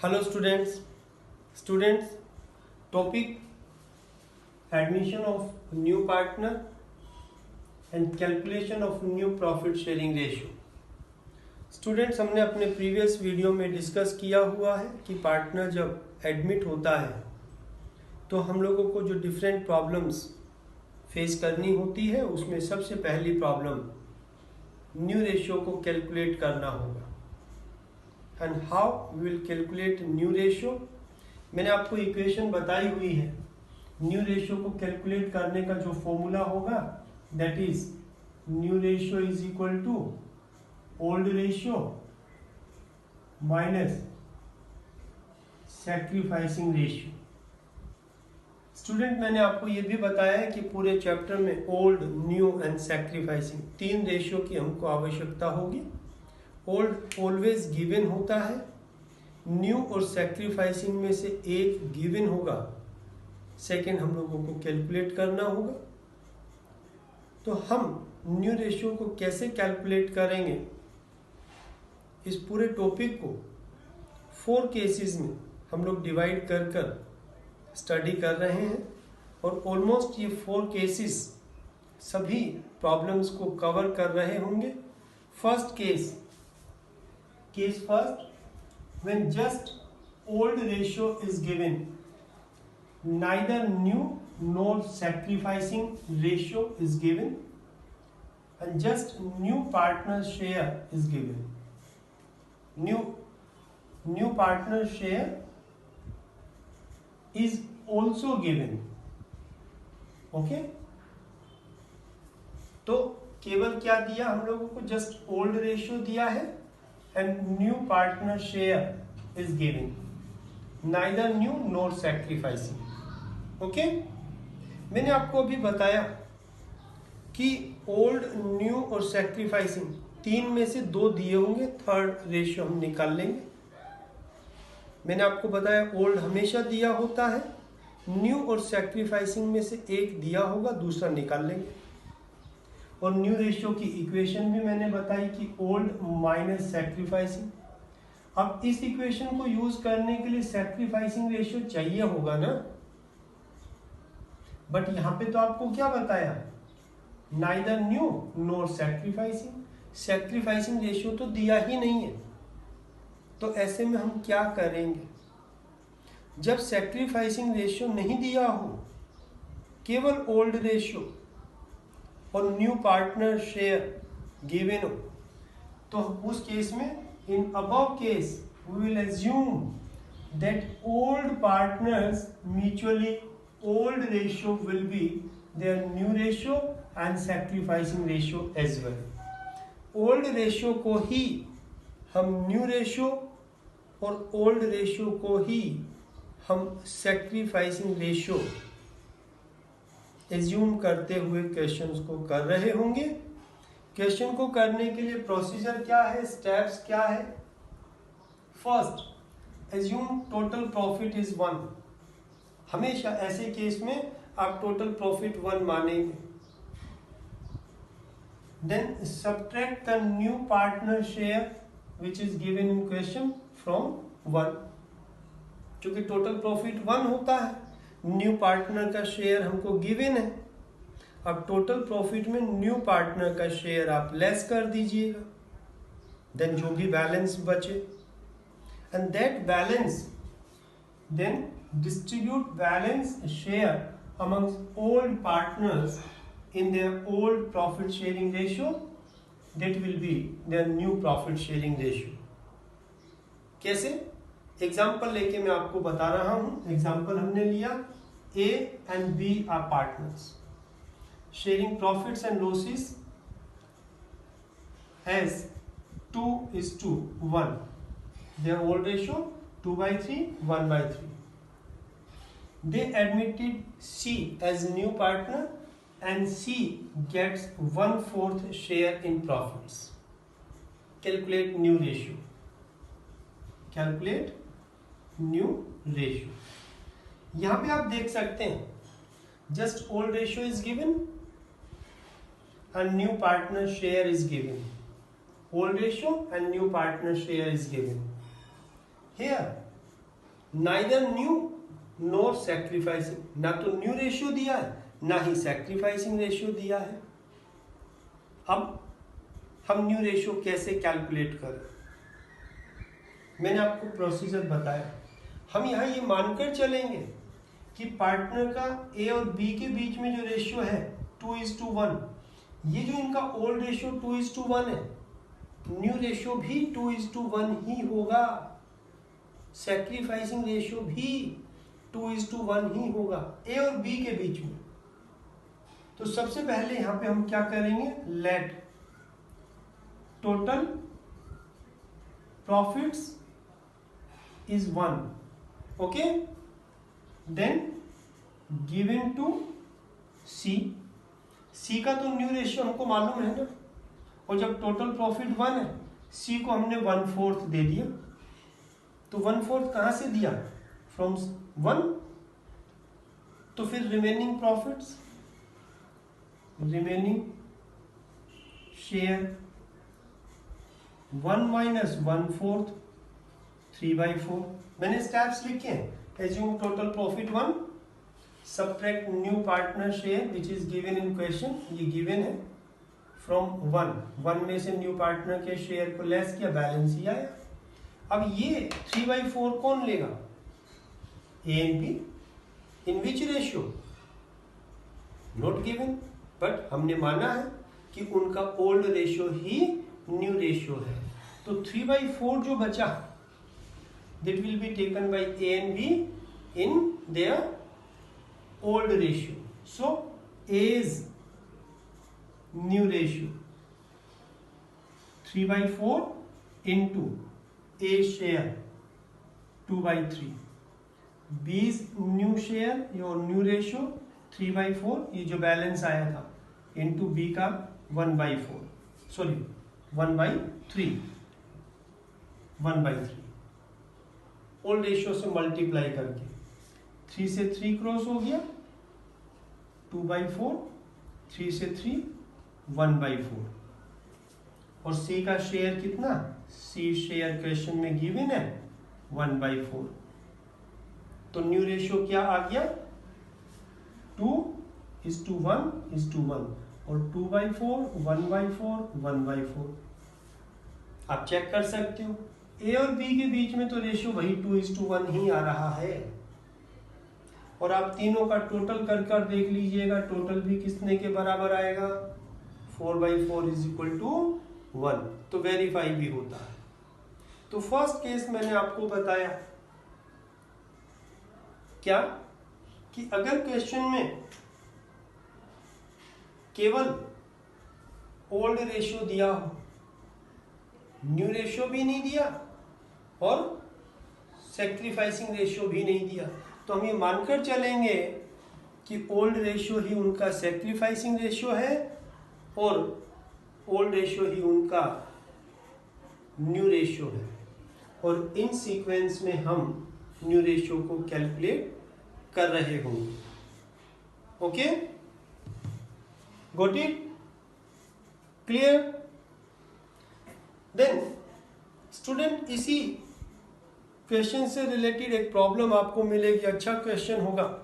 Hello students, topic admission of new partner and calculation of new profit sharing ratio. Students, हमने अपने previous video में discuss किया हुआ है कि पार्टनर जब एडमिट होता है तो हम लोगों को जो डिफरेंट प्रॉब्लम्स फेस करनी होती है उसमें सबसे पहली प्रॉब्लम न्यू रेशियो को कैलकुलेट करना होगा. And how we will calculate new ratio. मैंने आपको इक्वेशन बताई हुई है. न्यू रेशियो को कैलकुलेट करने का जो फॉर्मूला होगा that is new ratio is equal to old ratio minus sacrificing ratio. Student, मैंने आपको ये भी बताया है कि पूरे चैप्टर में ओल्ड, न्यू एंड सैक्रिफाइसिंग तीन रेशियो की हमको आवश्यकता होगी. ओल्ड ऑलवेज गिवन होता है, न्यू और सैक्रिफाइसिंग में से एक गिवन होगा, सेकंड हम लोगों को कैलकुलेट करना होगा. तो हम न्यू रेशियो को कैसे कैलकुलेट करेंगे, इस पूरे टॉपिक को 4 केसेस में हम लोग डिवाइड कर स्टडी कर रहे हैं. और ऑलमोस्ट ये 4 केसेस सभी प्रॉब्लम्स को कवर कर रहे होंगे. First case first, when just old ratio is given, neither new nor sacrificing ratio is given, and just new partner share is given. New partner share is also given. Okay, तो केवल क्या दिया हम लोगों को, जस्ट ओल्ड रेशियो दिया है and new partner share is given, neither new nor sacrificing. Okay, मैंने आपको अभी बताया कि ओल्ड, न्यू और सैक्रिफाइसिंग तीन में से 2 दिए होंगे, थर्ड रेशियो हम निकाल लेंगे. मैंने आपको बताया ओल्ड हमेशा दिया होता है, न्यू और सैक्रिफाइसिंग में से एक दिया होगा, दूसरा निकाल लेंगे. और न्यू रेशियो की इक्वेशन भी मैंने बताई कि ओल्ड माइनस सैक्रिफाइसिंग. अब इस इक्वेशन को यूज करने के लिए सैक्रिफाइसिंग रेशियो चाहिए होगा ना, बट यहां पे तो आपको क्या बताया, नाइदर न्यू नोर सैक्रिफाइसिंग. सैक्रिफाइसिंग रेशियो तो दिया ही नहीं है. तो ऐसे में हम क्या करेंगे, जब सैक्रिफाइसिंग रेशियो नहीं दिया हो, केवल ओल्ड रेशियो और न्यू पार्टनर शेयर गिवन हो, तो उस केस में in above case we will assume that old partners mutually old ratio will be their new ratio and sacrificing ratio as well. Old ratio को ही हम new ratio और old ratio को ही हम सैक्रिफाइसिंग रेशियो एज्यूम करते हुए questions को कर रहे होंगे. क्वेश्चन को करने के लिए प्रोसीजर क्या है, स्टेप्स क्या है. First, assume total profit is 1. हमेशा ऐसे केस में आप टोटल प्रॉफिट 1 मानेंगे. Then subtract the new partner share which is given in question from 1. क्योंकि टोटल प्रॉफिट 1 होता है, न्यू पार्टनर का शेयर हमको गिवन है. अब टोटल प्रॉफिट में न्यू पार्टनर का शेयर आप लेस कर दीजिएगा, देन जो भी बैलेंस बचे, and that balance then distribute balance share amongst old partners in their old profit sharing ratio, that will be their new profit sharing ratio. कैसे, example लेके मैं आपको बता रहा हूं. एग्जाम्पल हमने लिया, A and B are partners sharing profits and losses as 2:1. Their old ratio 2/3, 1/3. They admitted C as new partner and C gets 1/4 share in profits. Calculate new ratio. Calculate new ratio. यहां पे आप देख सकते हैं just old ratio is given and new partner share is given. Old ratio and new partner share is given. Here neither new nor sacrificing, ना तो new ratio दिया है ना ही सैक्रिफाइसिंग रेशियो दिया है। अब हम न्यू रेशियो कैसे कैलकुलेट करें? मैंने आपको प्रोसीजर बताया। हम यहाँ ये मानकर चलेंगे कि पार्टनर का ए और बी के बीच में जो रेशियो है 2:1, ये जो इनका ओल्ड रेशियो 2:1 है, न्यू रेशियो भी 2:1 ही होगा, सैक्रिफाइसिंग रेशियो भी 2:1 ही होगा ए और बी के बीच में। तो सबसे पहले यहां पे हम क्या करेंगे, let total profits is 1, okay, then given to C. C का तो न्यू रेशियो हमको मालूम है ना, और जब टोटल प्रॉफिट 1 है, सी को हमने 1/4 दे दिया, तो 1/4 कहां से दिया, फ्रॉम 1। तो फिर remaining profits, remaining share 1 minus 1/4, 3/4। मैंने स्टेप्स लिखे हैं। Assume total profit 1, subtract new partner share which is given in question, ये गिवन है, फ्रॉम 1 में से न्यू पार्टनर के शेयर को लेस किया, बैलेंस ही आया। अब ये 3/4 कौन लेगा, A and B, in which ratio, not given, but हमने माना है कि उनका ओल्ड रेशियो ही न्यू रेशियो है। तो 3/4 जो बचा, that will be taken by A and B in their old ratio. So A's new ratio 3/4 into A share 2/3, B's new share, your new ratio 3/4, ये जो बैलेंस आया था, into B का 1/4, सॉरी 1/3, 1/3 ओल्ड रेशियो से multiply करके 3 से 3 cross हो गया, 2/4, 3 से 3 1/4, और सी का शेयर कितना, सी शेयर क्वेश्चन में गिवन है 1/4। तो न्यू रेशियो क्या आ गया, 2:1:1, और 2/4, 1/4, 1/4। आप चेक कर सकते हो, ए और बी के बीच में तो रेशियो वही 2:1 ही आ रहा है, और आप तीनों का टोटल कर देख लीजिएगा, टोटल भी कितने के बराबर आएगा, 4/4 = 1, तो वेरीफाई भी होता है। तो फर्स्ट केस मैंने आपको बताया क्या, कि अगर क्वेश्चन में केवल ओल्ड रेशियो दिया हो, न्यू रेशियो भी नहीं दिया और सैक्रिफाइसिंग रेशियो भी नहीं दिया, तो हम ये मानकर चलेंगे कि ओल्ड रेशियो ही उनका सैक्रिफाइसिंग रेशियो है और ओल्ड रेशियो ही उनका न्यू रेशियो है, और इन सीक्वेंस में हम न्यू रेशियो को कैलकुलेट कर रहे होंगे। Okay, got it, clear? Then student, इसी क्वेश्चन से रिलेटेड एक प्रॉब्लम आपको मिलेगी, अच्छा क्वेश्चन होगा,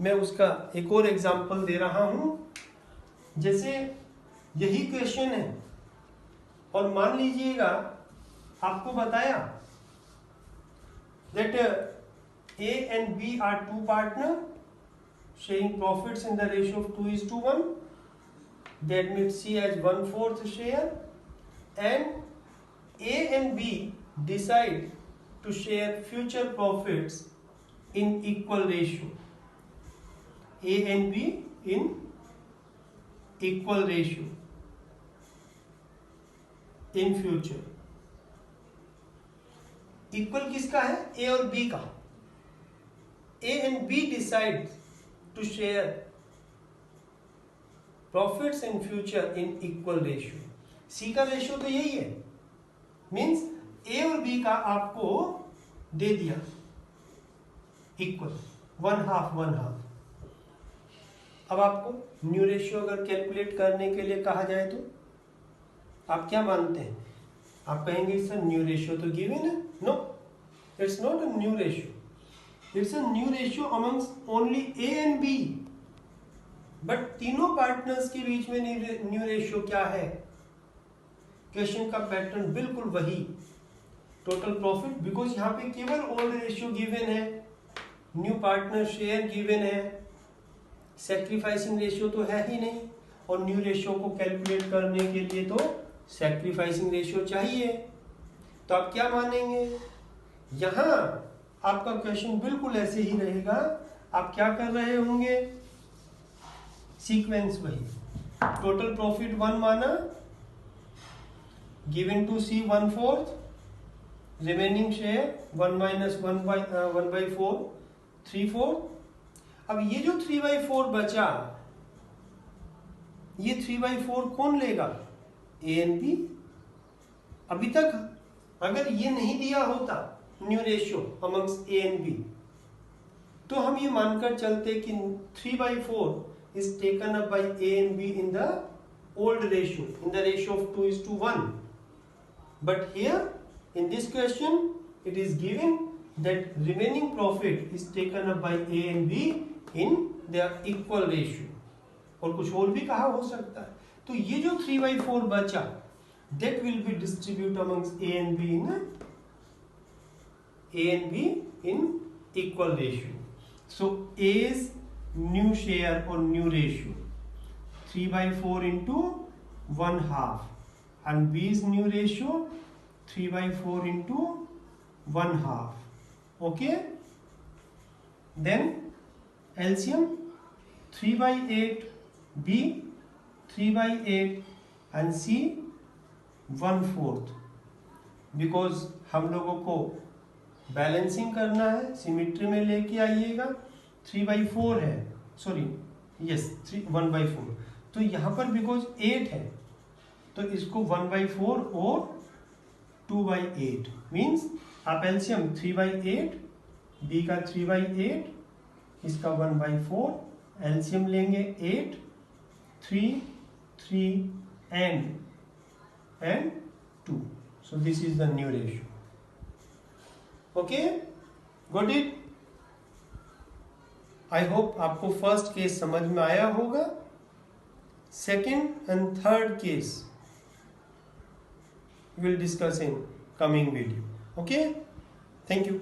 मैं उसका एक और एग्जांपल दे रहा हूं। जैसे यही क्वेश्चन है और मान लीजिएगा आपको बताया that A and B are two partners sharing profits in the ratio of 2:1. They admit C as 1/4 share, and A and B decide to share future profits in equal ratio. A and B in equal ratio in future. Equal किसका है, A और B का। A and B decide to share profits in future in equal ratio. C का ratio तो यही है, means ए और B का आपको दे दिया इक्वल, 1/2। अब आपको न्यू रेशियो अगर कैलकुलेट करने के लिए कहा जाए तो आप क्या मानते हैं? आप कहेंगे सर न्यू रेशियो तो गिवन है। No, it's not a new ratio, it's a new ratio amongst only A and B, but तीनों पार्टनर्स के बीच में न्यू रेशियो क्या है? क्वेश्चन का पैटर्न बिल्कुल वही, टोटल प्रॉफिट, बिकॉज यहाँ पे केवल ओल्ड रेशियो गिवन है, न्यू पार्टनर शेयर गिवन है, सैक्रिफाइसिंग रेशियो तो है ही नहीं, और न्यू रेशियो को कैलकुलेट करने के लिए तो सैक्रिफाइसिंग रेशियो चाहिए। तो आप क्या मानेंगे? यहां आपका क्वेश्चन बिल्कुल ऐसे ही रहेगा। आप क्या कर रहे होंगे? सीक्वेंस वही, टोटल प्रॉफिट 1 माना, given to C 1/4, remaining share 1 minus 1/4 3/4। अब ये जो 3/4 बचा, ये 3/4 कौन लेगा? A and B. अभी तक अगर ये नहीं दिया होता new ratio amongst A and B, तो हम ये मानकर चलते कि 3/4 is taken up by A and B in the old ratio, in the ratio of 2:1. But here in this question it is given that remaining profit is taken up by A and B in their equal ratio. और कुछ और भी कहा हो सकता है। तो ये जो 3/4 बचा, that will be distributed amongst A and B in equal ratio. So A's new share or new ratio 3/4 into 1/2, and B's new ratio 3/4 into 1/2. Okay, then LCM 3/8, B 3/8 and C 1/4, because हम लोगों को balancing करना है, symmetry में लेके आइएगा। 3/4 है, sorry yes 1/4, तो यहाँ पर बिकॉज 8 है तो इसको 1/4 और 2/8 मीन्स आप एलसीएम 3/8, बी का 3/8, इसका 1/4, एलसीएम लेंगे 8, 3, 3 and 2. So this is the new ratio. Okay, got it? I hope आपको फर्स्ट केस समझ में आया होगा। Second and third case we'll discuss in coming video. Okay, thank you.